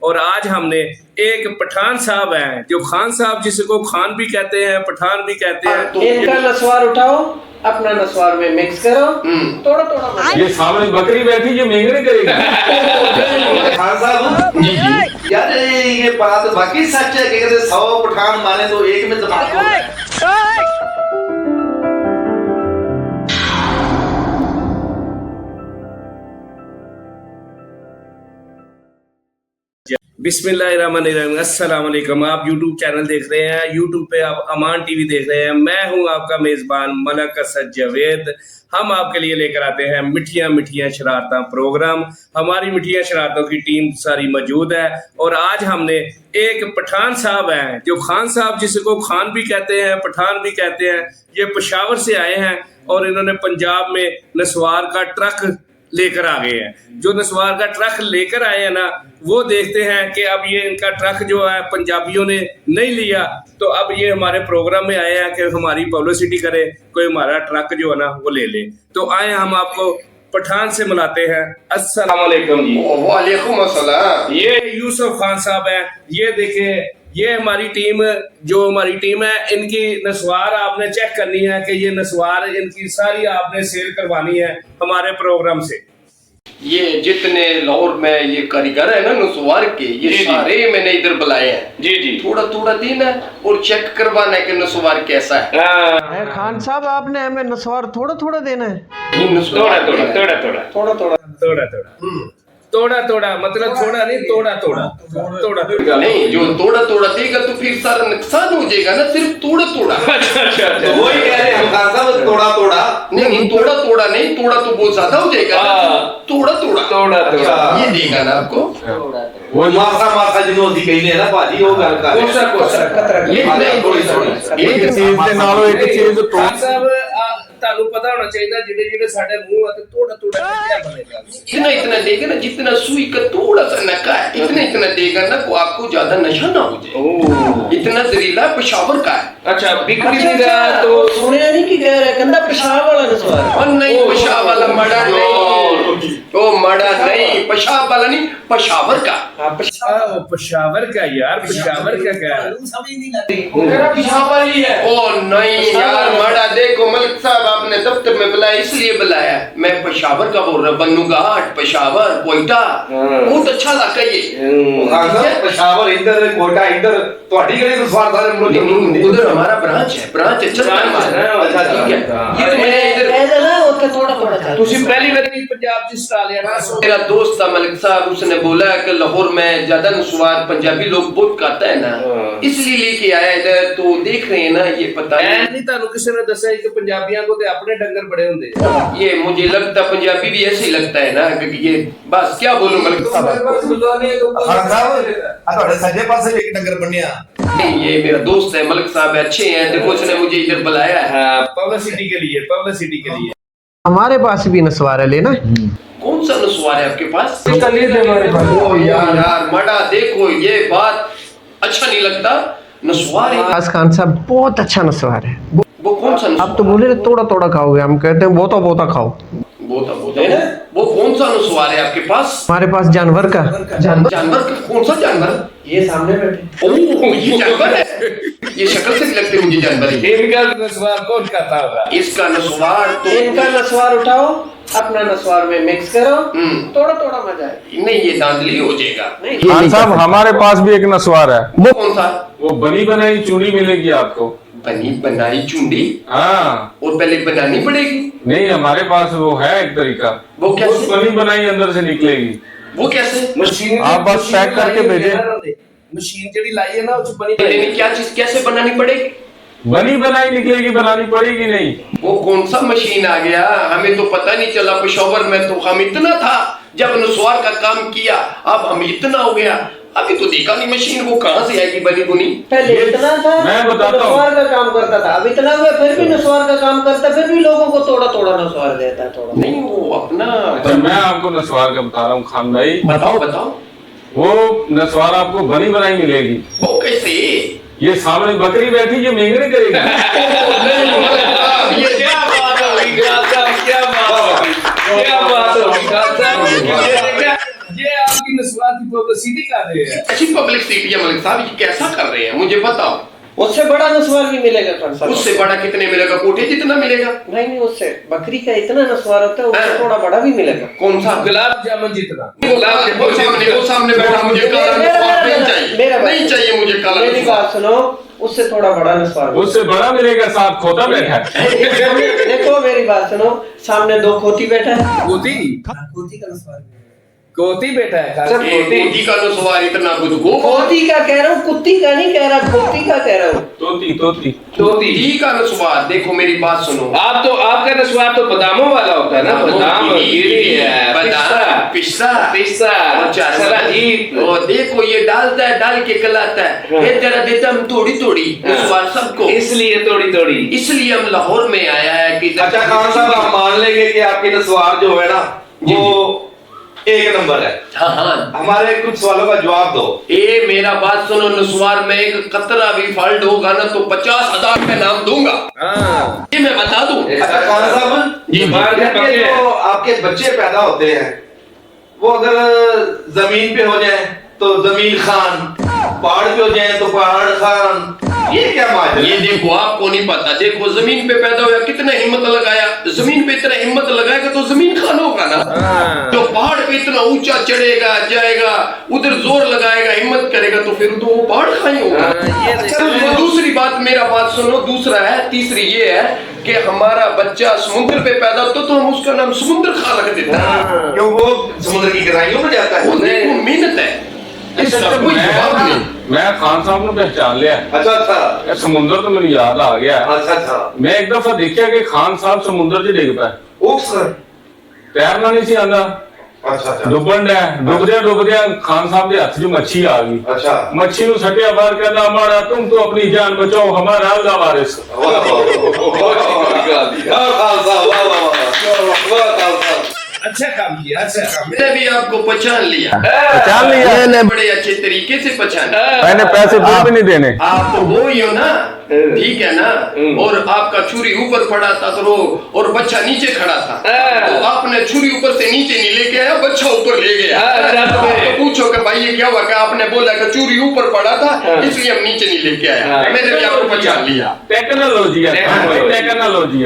और आज हमने एक पठान साहब हैं जो खान साहब जिसको खान भी कहते हैं पठान भी कहते हैं। तो इनका नस्वार उठाओ, अपना नस्वार में मिक्स करो, थोड़ा थोड़ा। ये सामने बकरी बैठी जो मेंगने करेगी। खान साहब जी जी यार ये बात बाकी सच है कि अगर 100 पठान मारे तो एक में धमाका होता है। बिस्मिल्लाहिर्रहमानिर्रहीम, अस्सलाम वालेकुम। आप यूट्यूब चैनल देख रहे हैं, यूट्यूब पे आप अमान टीवी देख रहे हैं। मैं हूं आपका मेज़बान मलक असद जावेद। हम आपके लिए लेकर आते हैं मिठियां मिठियां शरारतां प्रोग्राम। हमारी मिठियां शरारतों की टीम सारी मौजूद है और आज हमने एक पठान साहब हैं जो खान साहब जिसको खान भी कहते हैं पठान भी कहते हैं। ये पेशावर से आए हैं और इन्होंने पंजाब में नस्वार का ट्रक लेकर आ गए हैं। जो नस्वार का ट्रक लेकर आए हैं ना, वो देखते हैं कि अब ये इनका ट्रक जो है पंजाबियों ने नहीं लिया, तो अब ये हमारे प्रोग्राम में आए हैं कि हमारी पब्लिसिटी करे, कोई हमारा ट्रक जो है ना वो ले ले। तो आए हम आपको पठान से मिलाते हैं। अस्सलाम वालेकुम जी। वालेकुम अस्सलाम। ये यूसुफ खान साहब हैं। ये देखें, ये हमारी टीम जो हमारी टीम है, इनकी नस्वार आपने चेक करनी है कि ये नस्वार इनकी सारी आपने सेल करवानी है हमारे प्रोग्राम से। ये जितने लाहौर में ये कारीगर है ना नस्वार के, ये जी, सारे मैंने इधर बुलाए हैं। जी जी। थोड़ा थोड़ा देना और चेक करवाना है कि नस्वार कैसा है। खान साहब आपने हमें नस्वार थोड़ा थोड़ा देना है। ये नस्वार थोड़ा थोड़ा थोड़ा थोड़ा थोड़ा थोड़ा थोड़ा थोड़ा थोड़ा थोड़ा मतलब थोड़ा नहीं, थोड़ा थोड़ा थोड़ा थोड़ा नहीं, जो थोड़ा थोड़ा देगा तो फिर सारा नुकसान हो जाएगा ना, सिर्फ थोड़ा थोड़ा। तो वही कह रहे हैं खान साहब, थोड़ा थोड़ा नहीं, थोड़ा थोड़ा नहीं, थोड़ा तो बहुत ज्यादा हो जाएगा। थोड़ा थोड़ा थोड़ा थोड़ा ये देगा ना आपको। वो मासा मासा जिन्हों दी कहने ना भाजी वो गल कर कोसा कोसा ये नहीं, थोड़ी थोड़ी एक चीज ਦੇ ਨਾਲੋਂ ਇੱਕ ਚੀਜ਼ ਤੋਂ खान साहब ਤੁਹਾਨੂੰ पता होना चाहिए ਜਿਹੜੇ ਜਿਹੜੇ ਸਾਡੇ ਮੂੰਹ ਅਤੇ थोड़ा थोड़ा क्या बनेगा। इतना इतना देगा ना, जितना सुई का थोड़ा सा नका है, इतना इतना देगा ना को आपको ज्यादा नशा ना हो जाए। इतना जहरीला पेशावर का है। अच्छा बिक्री भी रहा तो सुने नहीं कि कह रहे कंधा पेशाब वाला नस्वार। और नहीं, पेशाब वाला मड़ा नहीं, वो मड़ा नहीं, पेशाब वाला नहीं, पेशावर का। पेशावर का यार, पेशावर का क्या पेशाब वाली है। ओ नहीं यार, मड़ा देखो मलिक साहब आपने दफ्तर में बुलाया इसलिए बुलाया। मैं पेशावर का बोल रहा हूँ, बन्नूघाट, पेशावर, कोयटा, बहुत अच्छा इलाका ये। खान साहब पेशावर इधर कोटा इधर ਤੁਹਾਡੀ ਕਿਹੜੀ ਨਸਵਾਰ ਸਾਰੇ ਮੁਲਕ उधर हमारा ब्रांच है, ब्रांच अच्छा अच्छा ठीक है। ये तो मैंने इधर ऐसा ना उसका थोड़ा थोड़ा चल। ਤੁਸੀਂ ਪਹਿਲੀ ਵਾਰੀ पंजाब से स्टा लिया ना। मेरा दोस्त था मलिक साहब, उसने बोला कि लाहौर में ज्यादा नस्वार पंजाबी लोग बहुत खाता है ना, इसलिए लेके आया इधर। तो देख रहे हैं ना, ये पता नहीं ਤੁਹਾਨੂੰ ਕਿਸੇ ਨੇ ਦੱਸਿਆ ਕਿ ਪੰਜਾਬੀਆਂ ਕੋ ਤੇ ਆਪਣੇ ਡੰਗਰ ਬੜੇ ਹੁੰਦੇ ਆ। ये मुझे लगता पंजाबी भी ऐसे ही लगता है ना, क्योंकि ये बस क्या बोलूं मलिक साहब। ਖਾਨ ਸਾਹਿਬ ਆ ਤੁਹਾਡੇ ਸੱਜੇ ਪਾਸੇ ਵੀ ਇੱਕ ਡੰਗਰ ਬੰਨਿਆ। नहीं, ये मेरा दोस्त है मलिक साहब, अच्छे हैं। देखो उसने मुझे इधर बुलाया है। पब्लिसिटी के लिए, पब्लिसिटी के लिए। हमारे पास भी नस्वार है, लेना है। कौन सा नस्वार है आपके पास? हमारे पास। ओ यार मड़ा देखो, ये बात अच्छा नहीं लगता। नस्वार है आज खान साहब बहुत अच्छा नस्वार है। वो कौन सा आप तो बोले थोड़ा थोड़ा खाओगे, हम कहते हैं बोता बोता खाओ। बोता बोता है ना, वो कौन सा नस्वार है आपके पास? हमारे पास जानवर का। जानवर का कौन सा जानवर? ये सामने बैठे। ओह ये जानवर है, ये शक्ल से भी लगते मुझे जानवर ही। इनका नस्वार कौन करता होगा? इसका नस्वार तो इनका नस्वार उठाओ, अपना नस्वार में मिक्स करो, थोड़ा थोड़ा मजा है। नहीं, ये धांधली हो जाएगा। खान साहब हमारे पास भी एक नस्वार है। वो कौन सा? वो बनी बनाई चूड़ी मिलेगी आपको। बनी बनाई चुंडी? हाँ। और पहले बनानी पड़ेगी? नहीं, हमारे पास वो है एक तरीका। वो कैसे? बनी बनाई अंदर से निकलेगी। वो कैसे? मशीन आप बस पैक करके भेजें। मशीन जेडी लाई है ना उस बनी नहीं, क्या चीज कैसे बनानी पड़ेगी? बनी बनाई निकलेगी, बनानी पड़ेगी नहीं। वो कौन सा मशीन आ गया, हमें तो पता नहीं चला। पेशावर में तो हम इतना था जब नस्वार का काम किया, अब हम इतना हो गया, अभी तो देखा नहीं मशीन। वो कहाँ से आएगी बनी बुनी? पहले इतना था, मैं बताता हूँ। नस्वार का काम करता था, अब इतना हुआ फिर भी नस्वार का काम करता, फिर भी लोगों को थोड़ा थोड़ा नस्वार देता है। थोड़ा नहीं, वो अपना अच्छा, मैं आपको नस्वार का बता रहा हूँ खान भाई। बताओ बताओ। वो नस्वार आपको बनी बनाई मिलेगी। वो कैसे? ये सामने बकरी बैठी जो मेंगने करेगी। ये क्या बात है? क्या बात है? क्या बात है? ये आपकी नस्वार की पब्लिसिटी कर रहे हैं। अच्छी पब्लिसिटी है मलिक साहब, ये कैसा कर रहे हैं मुझे बताओ। उससे बड़ा नस्वार भी मिलेगा खान साहब। उससे बड़ा कितने मिलेगा? कोठे जितना मिलेगा? नहीं, उससे बकरी का इतना नस्वार होता है, उससे थोड़ा बड़ा भी मिलेगा। कौन सा? गुलाब जामुन जितना। वो सामने बैठा, मुझे काला नस्वार नहीं चाहिए, नहीं चाहिए मुझे काला मेरी नस्वार। बात सुनो, उससे थोड़ा बड़ा नस्वार। उससे बड़ा मिलेगा, साथ खोता बैठा है। देखो मेरी बात सुनो, सामने 2 खोती बैठा है। कोती कोती बेटा है खास कोटी का नस्वार इतना कुछ गो खोती का कह रहा हूँ, कुत्ती का नहीं कह रहा, खोती का कह रहा हूँ। तोती तोती कोटी का नस्वार। देखो मेरी बात सुनो, आप तो आपका नस्वार तो बादामों वाला होता है ना, बादाम गिरी है, बादाम पिस्ता पिस्ता सलाद। और देखो ये डालता है, डाल के कलाता है, ये जरा देता हम थोड़ी थोड़ी नस्वार सबको, इसलिए थोड़ी थोड़ी। इसलिए हम लाहौर में आया है कि अच्छा खान साहब, आप मान लेंगे कि आपकी नस्वार जो है ना वो एक नंबर है। हाँ हाँ, हमारे कुछ सवालों का जवाब दो। ए मेरा बात सुनो, नस्वार में एक कतरा भी फॉल्ट होगा ना तो 50,000 का नाम दूंगा, हाँ ये मैं बता दूं। अच्छा खान साहब, जी, ये जो आपके बच्चे पैदा होते हैं वो अगर जमीन पे हो जाए तो जमीन खान, पहाड़ पे हो जाए तो पहाड़ खान, ये क्या माजरा? ये देखो आपको नहीं पता, देखो जमीन पे पैदा हुआ, कितना हिम्मत लगाया, जमीन पे इतना हिम्मत लगाएगा तो जमीन खान होगा ना। हाँ। जो पहाड़ पे इतना ऊंचा चढ़ेगा जाएगा, उधर जोर लगाएगा, हिम्मत करेगा तो फिर तो वो पहाड़ खाई होगा। हाँ, ये अच्छा, दूसरी बात, मेरा बात सुनो, दूसरा है, तीसरी ये है कि हमारा बच्चा समुद्र पे पैदा होता तो हम उसका नाम समुद्र खा रख देते हैं। क्यों? वो समुद्र की गहराइयों में जाता वो है। देखो मेहनत है, इसका कोई जवाब नहीं। मैं खान साहब ने पहचान लिया। अच्छा अच्छा समुद्र तो मेरी याद आ गया। अच्छा अच्छा। मैं एक दफा देखा कि खान साहब समुद्र च डिग पाए, उफ सर। तैरना नहीं सी आंदा, अच्छा अच्छा डुबन डुबदिया खान साहब के हाथ च मच्छी आ गई। अच्छा। मच्छी नु सटिया बाहर, कहना हमारा तुम तो अपनी जान बचाओ, हमारा अल्लाह वारिस। वाह वाह वाह। अच्छा काम किया, अच्छा काम। मैंने भी आपको पहचान लिया, पहचान लिया? मैंने बड़े अच्छे तरीके से पहचाना। मैंने पैसे फिर भी नहीं देने। आप तो वो ही हो ना, ठीक है ना। और आपका छुरी ऊपर पड़ा था तो और बच्चा नीचे खड़ा था, तो आपने छुरी ऊपर से नीचे नहीं लेके आया, बच्चा ऊपर ले गया। तो पूछो कि भाई ये क्या हुआ? क्या आपने बोला कि छुरी ऊपर पड़ा था इसलिए हम नीचे नहीं लेके आया। मैंने भी आपको पहचान लिया। Technology technology.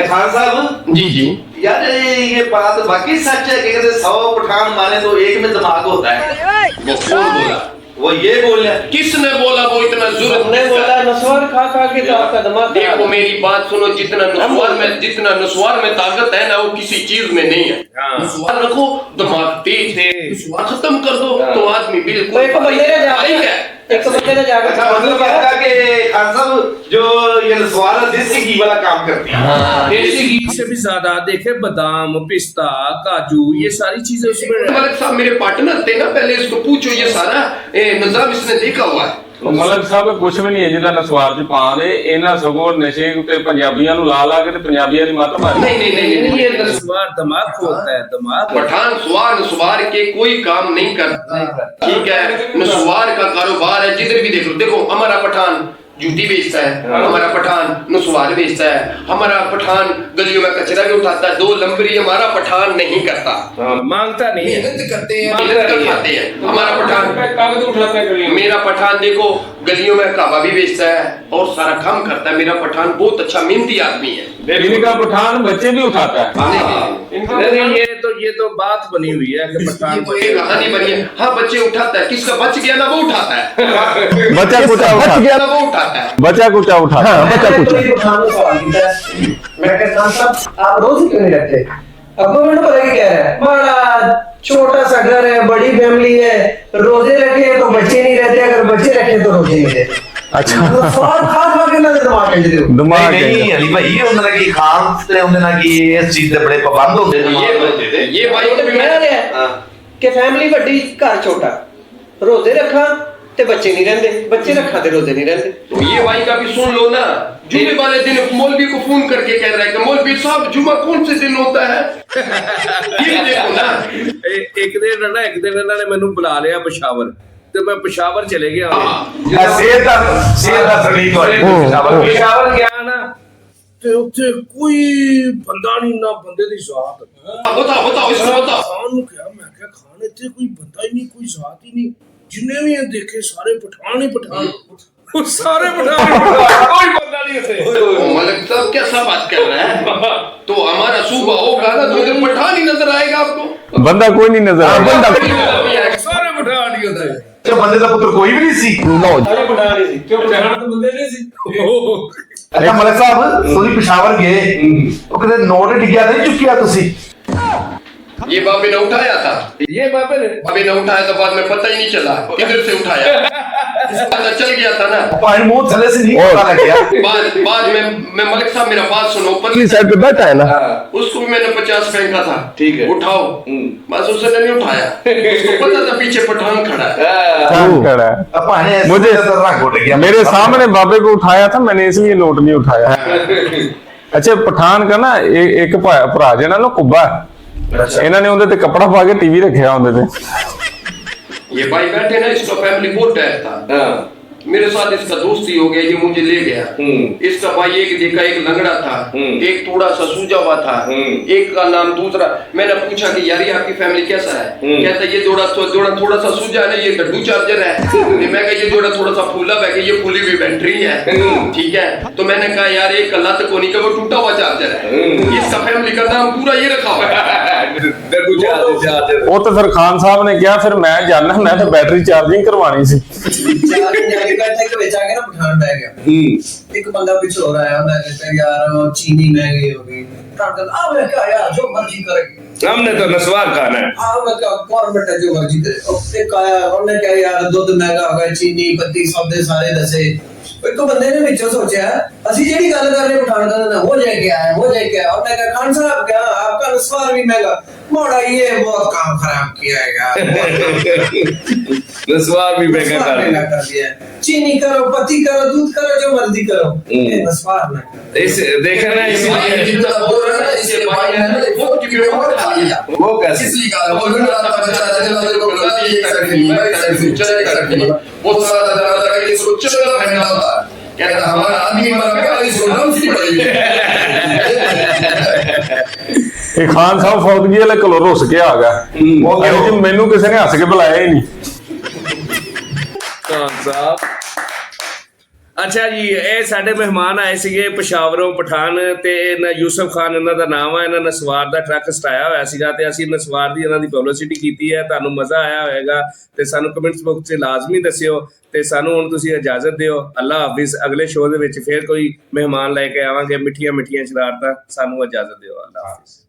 खान साहब जी जी, यार ये बात बाकी सच है कि कहते 100 पठान मारे तो एक में दिमाग होता है। वो कौन बोला? वो ये बोल रहे हैं। किसने बोला? वो इतना जुर्म हमने बोला नस्वार खा खा के तो आपका दिमाग खराब देखो है। मेरी बात सुनो, जितना नस्वार में ताकत है ना वो किसी चीज में नहीं है। हाँ। नस्वार रखो, दिमाग तेज है, नस्वार खत्म कर दो तो आदमी वो बिल्कुल एक बंदे ने भाई है। एक बंदे ने जाकर अच्छा मतलब आपका कि खान साहब जो ये नस्वार देसी घी वाला काम करती है। देसी घी से भी ज्यादा देखे बादाम, पिस्ता, काजू, ये सारी चीजें उसमें। मलिक साहब मेरे पार्टनर थे ना, पहले इसको पूछो, ये सारा निजाम इसने देखा हुआ है। ਮਲਕ ਸਾਹਿਬ ਕੁਛ ਵੀ ਨਹੀਂ ਹੈ ਜਿਹਦਾ ਨਸਵਾਰ ਚ ਪਾ ਦੇ, ਇਹਨਾਂ ਸਗੋਂ ਨਸ਼ੇ ਤੇ ਪੰਜਾਬੀਆਂ ਨੂੰ ਲਾ ਲਾ ਕੇ ਤੇ ਪੰਜਾਬੀਆਂ ਦੀ ਮੱਤ ਮਾਰੀ। नहीं नहीं नहीं नहीं, ये नस्वार दिमाग खोलता है, दिमाग। पठान नस्वार के कोई काम नहीं करता, ठीक है। नस्वार का कारोबार है, जिधर भी देखो हमारा पठान जूती बेचता है, हमारा पठान नस्वार बेचता है, हमारा पठान गलियों में कचरा भी उठाता है। 2 लंबरी हमारा पठान नहीं करता, मांगता नहीं है। मेहनत करते हैं, मेहनत कर खाते हैं। हमारा पठान ਕਾਗਜ਼ ਉਠਾਤਾ ਕਰੀ। मेरा पठान देखो गलियों में कहवा भी बेचता है और सारा काम करता है। मेरा पठान बहुत अच्छा मेहनती आदमी है। इनका पठान बच्चे भी उठाता है। नहीं, ये तो बात बनी हुई है कि पठान ये कहानी बनी है। हाँ, बच्चे उठाता है, किसका बच गया ना वो उठाता है, बच्चा कुचा बच गया ना वो उठाता है। बच्चा कुचा उठाता है। मैं कहता साहब आप रोज ही क्यों नहीं रखते? अब मैंने पता क्या कह रहा है, बड़ा छोटा सा घर है, बड़ी फैमिली है, रोजे रखे तो बच्चे नहीं रहते, अगर बच्चे रखे तो रोजे नहीं रहते। अच्छा स्वाद खा खा के ना दिमाग कर देते हो। दिमाग नहीं अली भाई उन्होंने की खान से उन्होंने की इस चीज से बड़े पाबंद होते हैं। ये भाई तो भी कह रहे हैं कि फैमिली बड़ी घर छोटा, रोजे रखा ते बच्चे नहीं रहते, बच्चे रखा ते रोजे नहीं रहते। तो ये भाई का भी सुन लो ना, जुमे वाले दिन मौलवी को फोन करके कह रहा है कि मौलवी साहब जुमा कौन से दिन होता है? ये भी देखो ना। एक दिन इन्होंने मैनू बुला लिया पेशावर, तो मैं पेशावर चले गया। सेहत का तकलीफ हो रही है। पेशावर गया ना ते उत्थे कोई बंदा नहीं, ना बंदे दी जात। बताओ इसको बताओ। खान नु क्या मैं ਕਿਹਾ ਖਾਨ ਇੱਥੇ ਕੋਈ ਬੰਦਾ ਹੀ ਨਹੀਂ, ਕੋਈ ਜ਼ਾਤ ਹੀ ਨਹੀਂ, ਜਿੰਨੇ ਵੀ ਇਹ ਦੇਖੇ ਸਾਰੇ पठान ही पठान, वो सारे पठान ही पठान, कोई बंदा नहीं थे। ओ मलिक साहब कैसा बात कर रहे हैं? तो हमारा सूबा होगा ना तो इधर पठान ही नजर आएगा आपको। ਬੰਦਾ ਕੋਈ ਨਹੀਂ ਨਜ਼ਰ ਆਉਂਦਾ। सारे पठान ही होते हैं। जो बंदे का पुत्र कोई भी नहीं सी ਸਾਰੇ ਪਠਾਨ ਹੀ ਸੀ, ਕਿਉਂ ਪਠਾਨ ਤਾਂ ਬੰਦੇ ਨਹੀਂ ਸੀ। अच्छा मलिक साहब तुसी पेशावर गए ਉਹ ਕਿਤੇ ਨੋਟ ਡਿੱਗਿਆ ਨਹੀਂ ਚੁੱਕਿਆ ਤੁਸੀਂ ये बाबे ने उठाया था, ये बाबे ने बाबे ने उठाया तो बाद में पता ही नहीं चला किधर से उठाया, पता चल गया था ना पानी मुंह थले से नहीं पता लग गया बाद में मलिक साहब मेरा बात सुनो, पतली साइड पे बैठा है ना, उसको भी मैंने 50 फेंका था, ठीक है। उठाओ, बस उसने नहीं उठाया, उसको पता था पीछे पठान खड़ा है। खड़ा है। अब पानी ऐसे मुझे- रंग उठ गया मेरे सामने बाबे को उठाया था मैंने, इसलिए नोट नहीं उठाया। अच्छा पठान का ना एक भरा जेना ना कुब्बा, ਇਹਨਾਂ ਨੇ ਉਹਦੇ ਤੇ ਕੱਪੜਾ ਪਾ ਕੇ ਟੀਵੀ ਰੱਖਿਆ ਉਹਦੇ ਤੇ। ये भाई बैठे ना, इसका फैमिली बहुत टाइट था, मेरे साथ इसका दोस्ती हो गया, ये मुझे ले गया। इसका भाई एक देखा, एक लंगड़ा था, एक थोड़ा सा सूजा हुआ था, एक का नाम दूसरा। मैंने पूछा कि यार ये आपकी फैमिली कैसा है? कहता ये जोड़ा थोड़ा सा सूजा है, ये डड्डू चार्जर है। मैं कहा ये जोड़ा थोड़ा सा फूला है, ये फूली हुई बैटरी है, ठीक है। तो मैंने कहा यार एक लत को नहीं, वो टूटा हुआ चार्जर है। इसका फैमिली का नाम पूरा ये रखा हुआ है। ਉਹ ਤਾਂ ਫਿਰ ਖਾਨ ਸਾਹਿਬ ਨੇ ਕਿਹਾ ਫਿਰ ਮੈਂ ਜਾਣਾ, ਮੈਂ ਤਾਂ ਬੈਟਰੀ ਚਾਰਜਿੰਗ ਕਰਵਾਣੀ ਸੀ। ਬੈਠੇ ਕੇ ਵਿੱਚ ਆ ਕੇ ਨਾ ਪਠਾਨ ਬਹਿ ਗਿਆ, ਇੱਕ ਬੰਦਾ ਪਿੱਛੇ ਹੋ ਰਿਹਾ ਹੈ, ਉਹਨੇ ਕਹਿੰਦਾ ਯਾਰ ਚੀਨੀ ਮਹਿੰਗੀ ਹੋ ਗਈ। ਪਠਾਨ ਕਹਿੰਦਾ ਆ ਮੈਂ ਕਿਹਾ ਯਾਰ ਜੋ ਮਰਜ਼ੀ ਕਰੇ, हमने तो नस्वार खाना है। ਆ ਮੈਂ ਕਿਹਾ ਗਵਰਨਮੈਂਟ ਹੈ ਜੋ ਮਰਜ਼ੀ ਕਰੇ। ਉਹਨੇ ਕਹਾ, ਉਹਨੇ ਕਿਹਾ ਯਾਰ ਦੁੱਧ ਮਹਿੰਗਾ ਹੋ ਗਿਆ, ਚੀਨੀ ਪੱਤੀ ਸੌਦੇ ਸਾਰੇ ਦੱਸੇ। ਇੱਕ ਬੰਦੇ ਨੇ ਵਿੱਚੋਂ ਸੋਚਿਆ ਅਸੀਂ ਜਿਹੜੀ ਗੱਲ ਕਰ ਰਹੇ ਪਠਾਨ ਦਾ ਹੋ ਜਾਏ क्या है, हो जाए क्या? ਉਹਨੇ ਕਿਹਾ ਖਾਨ ਸਾਹਿਬ क्या आपका नस्वार भी महंगा, मोड़ा ये बहुत काम खराब किया है यार। नस्वार भी महंगा नस्वार कर महंगा कर दिया है। चीनी करो, पत्ती करो, दूध करो, जो मर्जी करो, ये नस्वार ना करो। इस देखा ना, भाई इसलिए जितना बोल रहा है ना, इससे भाई है ना, वो की व्यवहार खा लिया। वो कैसे? इसलिए कहा वो लड़ रहा था, बच्चा था, जब को लगा ये करनी, मैं करनी, चले करनी। वो सारा था कि इसको चल पहनना था, कहता हमारा आदमी मर गया, इसको नाम सी पड़ी। ਇਹ ਖਾਨ ਸਾਹਿਬ ਫੌਜੀ ਵਾਲੇ ਕੋਲੋਂ ਰੁੱਸ ਕੇ ਆ ਗਿਆ, ਉਹ ਕਹਿੰਦੇ ਜੀ ਮੈਨੂੰ ਕਿਸੇ ਨੇ ਹੱਸ ਕੇ ਬੁਲਾਇਆ ਹੀ ਨਹੀਂ। ਖਾਨ ਸਾਹਿਬ ਅੱਛਾ ਜੀ, ਇਹ ਸਾਡੇ ਮਹਿਮਾਨ ਆਏ ਸੀਗੇ ਪਸ਼ਾਵਰੋਂ ਪਠਾਨ, ਤੇ ਇਹਨਾਂ ਯੂਸਫ ਖਾਨ ਇਹਨਾਂ ਦਾ ਨਾਮ ਆ। ਇਹਨਾਂ ਨਸਵਾਰ ਦਾ ਟਰੱਕ ਸਟਾਇਆ ਹੋਇਆ ਸੀਗਾ ਤੇ ਅਸੀਂ ਨਸਵਾਰ ਦੀ ਇਹਨਾਂ ਦੀ ਪਬਲਿਸਿਟੀ ਕੀਤੀ ਹੈ। ਤੁਹਾਨੂੰ ਮਜ਼ਾ ਆਇਆ ਹੋਵੇਗਾ ਤੇ ਸਾਨੂੰ ਕਮੈਂਟਸ ਬਾਕਸ 'ਚ ਲਾਜ਼ਮੀ ਦੱਸਿਓ। ਤੇ ਸਾਨੂੰ ਹੁਣ ਤੁਸੀਂ ਇਜਾਜ਼ਤ ਦਿਓ। ਅੱਲਾ ਹਾਫਿਜ਼। ਅਗਲੇ ਸ਼ੋਅ ਦੇ ਵਿੱਚ ਫਿਰ ਕੋਈ ਮਹਿਮਾਨ ਲੈ ਕੇ ਆਵਾਂਗੇ, ਮਿੱਠੀਆਂ ਮਿੱਠੀਆਂ ਸ਼ਰਾਰਤਾਂ। ਸਾਨੂੰ ਇਜਾਜ਼ਤ ਦਿਓ। ਅੱਲਾ ਹਾਫਿਜ਼।